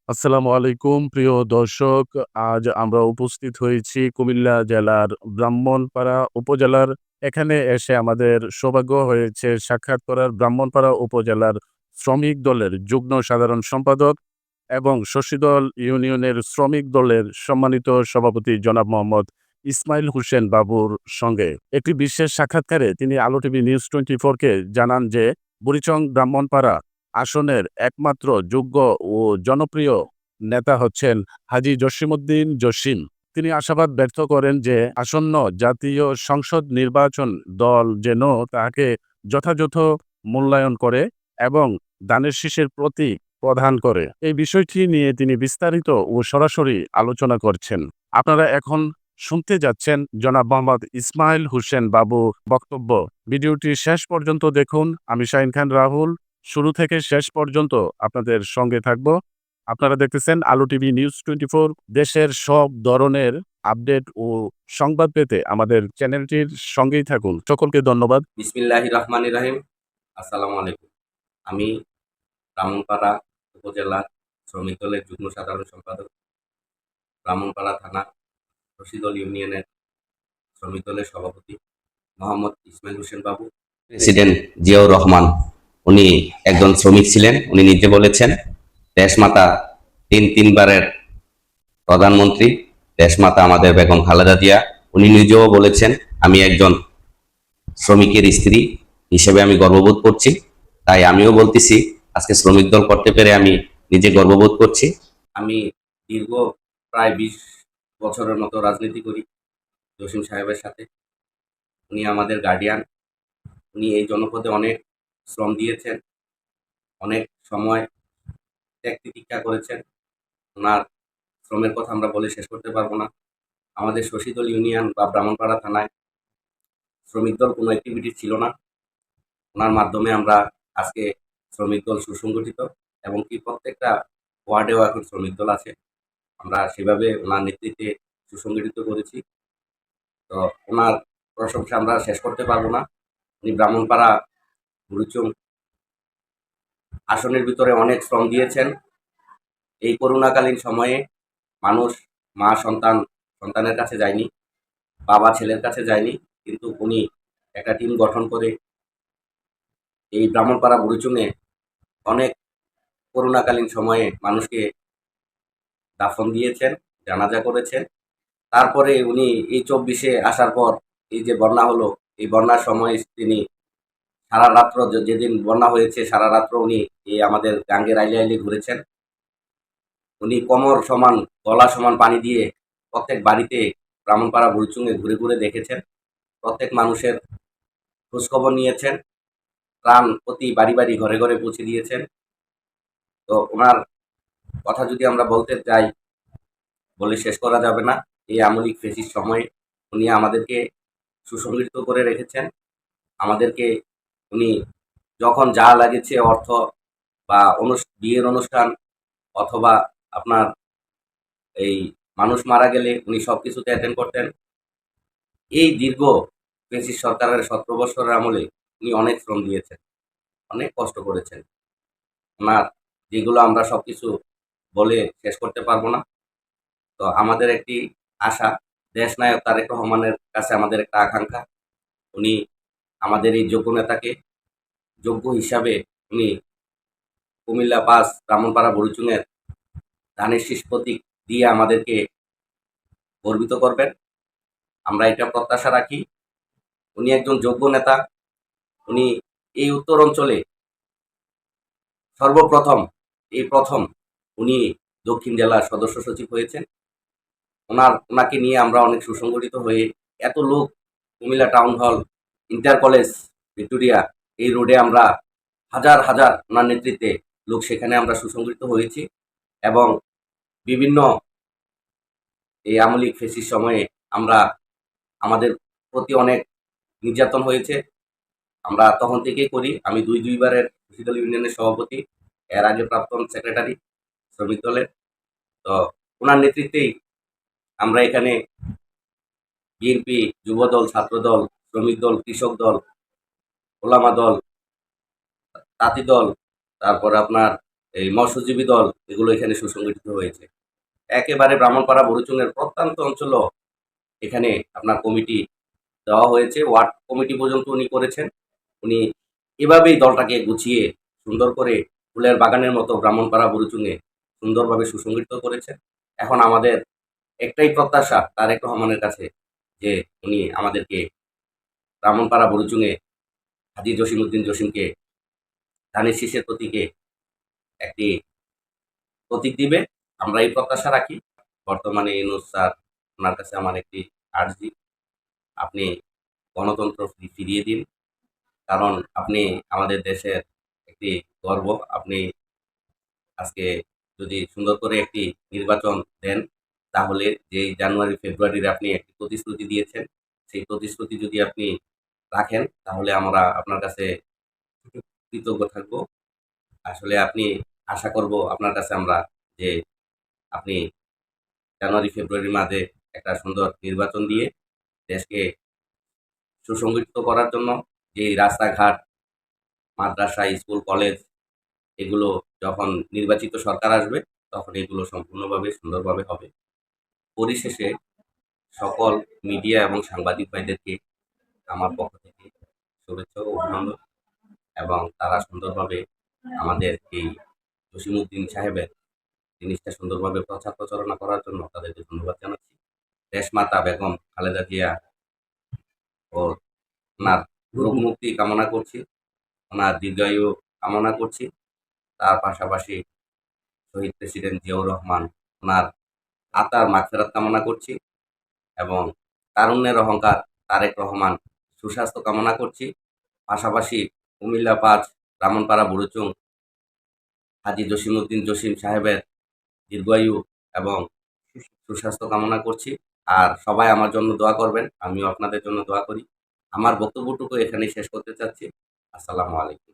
আসসালামু আলাইকুম প্রিয় দর্শক। আজ আমরা উপস্থিত হয়েছি কুমিল্লা জেলার ব্রাহ্মণপাড়া উপজেলার। এখানে এসে আমাদের সৌভাগ্য হয়েছে সাক্ষাৎ করার ব্রাহ্মণপাড়া উপজেলার শ্রমিক দলের যুগ্ম সাধারণ সম্পাদক এবং শশীদল ইউনিয়নের শ্রমিক দলের সম্মানিত সভাপতি জনাব মোহাম্মদ ইসমাইল হোসেন বাবুর সঙ্গে একটি বিশেষ সাক্ষাৎকারে তিনি আলো টিভি নিউজ 24 কে জানান যে বুড়িচং ব্রাহ্মণপাড়া আসনের একমাত্র যোগ্য ও জনপ্রিয় নেতা হচ্ছেন হাজী জসিমউদ্দিন জসিম। তিনি আশাবাদ ব্যক্ত করেন যে আসন্ন জাতীয় সংসদ নির্বাচন দল যেন তাকে যথাযথ মূল্যায়ন করে এবং দানের শীষের প্রতীক প্রদান করে। এই বিষয়টি নিয়ে তিনি বিস্তারিত ও সরাসরি আলোচনা করছেন। আপনারা এখন শুনতে যাচ্ছেন জনাব মোহাম্মদ ইসমাইল হোসেন বাবুর বক্তব্য। ভিডিওটি শেষ পর্যন্ত দেখুন। আমি শাহিন খান রাহুল শুরু থেকে শেষ পর্যন্ত আপনাদের সঙ্গে থাকব। আপনারা দেখতেছেন আলো টিভি নিউজ 24। দেশের সব ধরনের আপডেট ও সংবাদ পেতে আমাদের চ্যানেলটির সঙ্গেই থাকুন। সকলকে ধন্যবাদ। বিসমিল্লাহির রহমানির রহিম। আসসালামু আলাইকুম। আমি ব্রাহ্মণপাড়া উপজেলার শ্রমিক দলের যুগ্ম সাধারণ সম্পাদক, ব্রাহ্মণপাড়া থানা রশিদল ইউনিয়নের শ্রমিক দলের সভাপতি মোহাম্মদ ইসমাইল হোসেন বাবু। প্রেসিডেন্ট জিয়াউর রহমান উনি একজন শ্রমিক ছিলেন। উনি নিজে বলেছেন দেশমাতা তিনবারের প্রধানমন্ত্রী দেশমাতা আমাদের বেগম খালেদা জিয়া। উনি নিজেও বলেছেন আমি একজন শ্রমিকের স্ত্রী হিসেবে আমি গর্ববোধ করছি। তাই আমিও বলতেছি আজকে শ্রমিক দল করতে পেরে আমি নিজে গর্ববোধ করছি। আমি দীর্ঘ প্রায় 20 বছরের মতো রাজনীতি করি জসিম সাহেবের সাথে। উনি আমাদের গার্ডিয়ান। উনি এই জনপদে অনেক শ্রম দিয়েছেন, অনেক সময় ত্যাগ তিতিক্ষা করেছেন। ওনার শ্রমের কথা আমরা বলে শেষ করতে পারবো না। আমাদের শশীদল ইউনিয়ন বা ব্রাহ্মণপাড়া থানায় শ্রমিক দল কোনো অ্যাক্টিভিটি ছিল না। ওনার মাধ্যমে আমরা আজকে শ্রমিক দল সুসংগঠিত এবং কি প্রত্যেকটা ওয়ার্ডেও এখন শ্রমিক দল আছে। আমরা সেভাবে ওনার নেতৃত্বে সুসংগঠিত করেছি। তো ওনার প্রশংসা আমরা শেষ করতে পারবো না। উনি ব্রাহ্মণপাড়া বুড়িচং আসনের ভিতরে অনেক শ্রম দিয়েছেন। এই করোনাকালীন সময়ে মানুষ সন্তানের কাছে যায়নি, বাবা ছেলের কাছে যায়নি, কিন্তু উনি একটা টিম গঠন করে এই ব্রাহ্মণপাড়া বুড়িচুঙে অনেক করোনাকালীন সময়ে মানুষকে দাফন দিয়েছেন, জানাজা করেছেন। তারপরে উনি এই 24-এ আসার পর এই যে বন্যা হলো, এই বন্যার সময় তিনি সারা রাত্র যেদিন বন্যা হয়েছে সারা রাত্র উনি এই আমাদের গাঙ্গের আইলে আইলে ঘুরেছেন। উনি কোমর সমান গলা সমান পানি দিয়ে প্রত্যেক বাড়িতে ব্রাহ্মণপাড়া বুড়িচুঙে ঘুরে ঘুরে দেখেছেন। প্রত্যেক মানুষের খোঁজখবর নিয়েছেন, ত্রাণ প্রতি বাড়ি বাড়ি ঘরে ঘরে পৌঁছে দিয়েছেন। তো ওনার কথা যদি আমরা বলতে যাই বলে শেষ করা যাবে না। এই আমলিক ফেসির সময়ে উনি আমাদেরকে সুসংগঠিত করে রেখেছেন। আমাদেরকে উনি যখন যা লাগেছে অর্থ বা বিয়ের অনুষ্ঠান অথবা আপনার এই মানুষ মারা গেলে উনি সব কিছুতে অ্যাটেন্ড করতেন। এই দীর্ঘ ফেসিস সরকারের 17 বছরের আমলে উনি অনেক শ্রম দিয়েছেন, অনেক কষ্ট করেছেন। ওনার যেগুলো আমরা সবকিছু বলে শেষ করতে পারবো না। তো আমাদের একটি আশা, দেশনায়ক তারেক রহমানের কাছে আমাদের একটা আকাঙ্ক্ষা, উনি আমাদের এই যোগ্য নেতাকে যোগ্য হিসাবে উনি কুমিল্লা 5 ব্রাহ্মণপাড়া বুড়িচুঙের ধানের শীষ প্রতীক দিয়ে আমাদেরকে গর্বিত করবেন। আমরা এটা প্রত্যাশা রাখি। উনি একজন যোগ্য নেতা। উনি এই উত্তর অঞ্চলে সর্বপ্রথম প্রথম উনি দক্ষিণ জেলার সদস্য সচিব হয়েছেন। ওনাকে নিয়ে আমরা অনেক সুসংগঠিত হয়ে এত লোক Comilla town hall, inter college, Victoria এই রোডে আমরা হাজার হাজার ওনার নেতৃত্বে লোক সেখানে আমরা সুসংগঠিত হয়েছি এবং বিভিন্ন এই আমলিক ফেসির সময়ে আমরা আমাদের প্রতি অনেক নির্যাতন হয়েছে। আমরা তখন থেকেই করি। আমি দুইবারের শশীদল ইউনিয়নের সভাপতি, এর আগে প্রাক্তন সেক্রেটারি শ্রমিক দলের। তো ওনার নেতৃত্বেই আমরা এখানে বিএনপি, যুবদল, ছাত্রদল, শ্রমিক দল, কৃষক দল, ওলামা দল, তাঁতি দল, তারপর আপনার এই মৎস্যজীবী দল এগুলো এখানে সুসংগঠিত হয়েছে। একেবারে ব্রাহ্মণপাড়া বরুচুংয়ের প্রত্যন্ত অঞ্চলও এখানে আপনার কমিটি দেওয়া হয়েছে। ওয়ার্ড কমিটি পর্যন্ত উনি করেছেন। উনি এভাবেই দলটাকে গুছিয়ে সুন্দর করে ফুলের বাগানের মতো ব্রাহ্মণপাড়া বরুচুংয়ে সুন্দরভাবে সুসংগঠিত করেছেন। এখন আমাদের একটাই প্রত্যাশা তারেক রহমানের কাছে যে উনি আমাদেরকে ব্রাহ্মণপাড়া বরুচুংয়ে হাজী জসিমউদ্দিন জসিমকে ধানের শীষের প্রতীকে একটি প্রতীক দিবে। আমরা এই প্রত্যাশা রাখি। বর্তমানে ইউনূস স্যার, ওনার কাছে আমার একটি আর্জি, আপনি গণতন্ত্র ফিরিয়ে দিন। কারণ আপনি আমাদের দেশের একটি গর্ব। আপনি আজকে যদি সুন্দর করে একটি নির্বাচন দেন, তাহলে যেই জানুয়ারি ফেব্রুয়ারির আপনি একটি প্রতিশ্রুতি দিয়েছেন, সেই প্রতিশ্রুতি যদি আপনি রাখেন, তাহলে আমরা আপনার কাছে কৃতজ্ঞ থাকবো। আসলে আপনি আশা করব আপনার কাছে আমরা যে আপনি জানুয়ারি ফেব্রুয়ারির মাঝে একটা সুন্দর নির্বাচন দিয়ে দেশকে সুসংগঠিত করার জন্য যে রাস্তাঘাট, মাদ্রাসা, স্কুল, কলেজ এগুলো যখন নির্বাচিত সরকার আসবে, তখন এগুলো সম্পূর্ণভাবে সুন্দরভাবে হবে। পরিশেষে সকল মিডিয়া এবং সাংবাদিক ভাইদেরকে আমার পক্ষ থেকে শুভেচ্ছা ও অভিনন্দন, এবং তারা সুন্দরভাবে আমাদের এই জসিমউদ্দিন সাহেবের জিনিসটা সুন্দরভাবে প্রচার প্রচারণা করার জন্য তাদেরকে ধন্যবাদ জানাচ্ছি। দেশমাতা বেগম খালেদা জিয়া ও ওনার রোগ মুক্তি কামনা করছি, ওনার দীর্ঘায়ু কামনা করছি। তার পাশাপাশি শহীদ প্রেসিডেন্ট জিয়াউর রহমান, ওনার আত্মার মাগফিরাত কামনা করছি, এবং তারুণ্যের অহংকার তারেক রহমান সুস্বাস্থ্য কামনা করছি। পাশাপাশি কুমিল্লা ৫ ব্রাহ্মণপাড়া বরুচুং হাজী জসিমউদ্দিন জসিম সাহেবের দীর্ঘায়ু এবং সুস্বাস্থ্য কামনা করছি। আর সবাই আমার জন্য দোয়া করবেন, আমিও আপনাদের জন্য দোয়া করি। আমার বক্তব্যটুকু এখানেই শেষ করতে চাচ্ছি। আসসালামু আলাইকুম।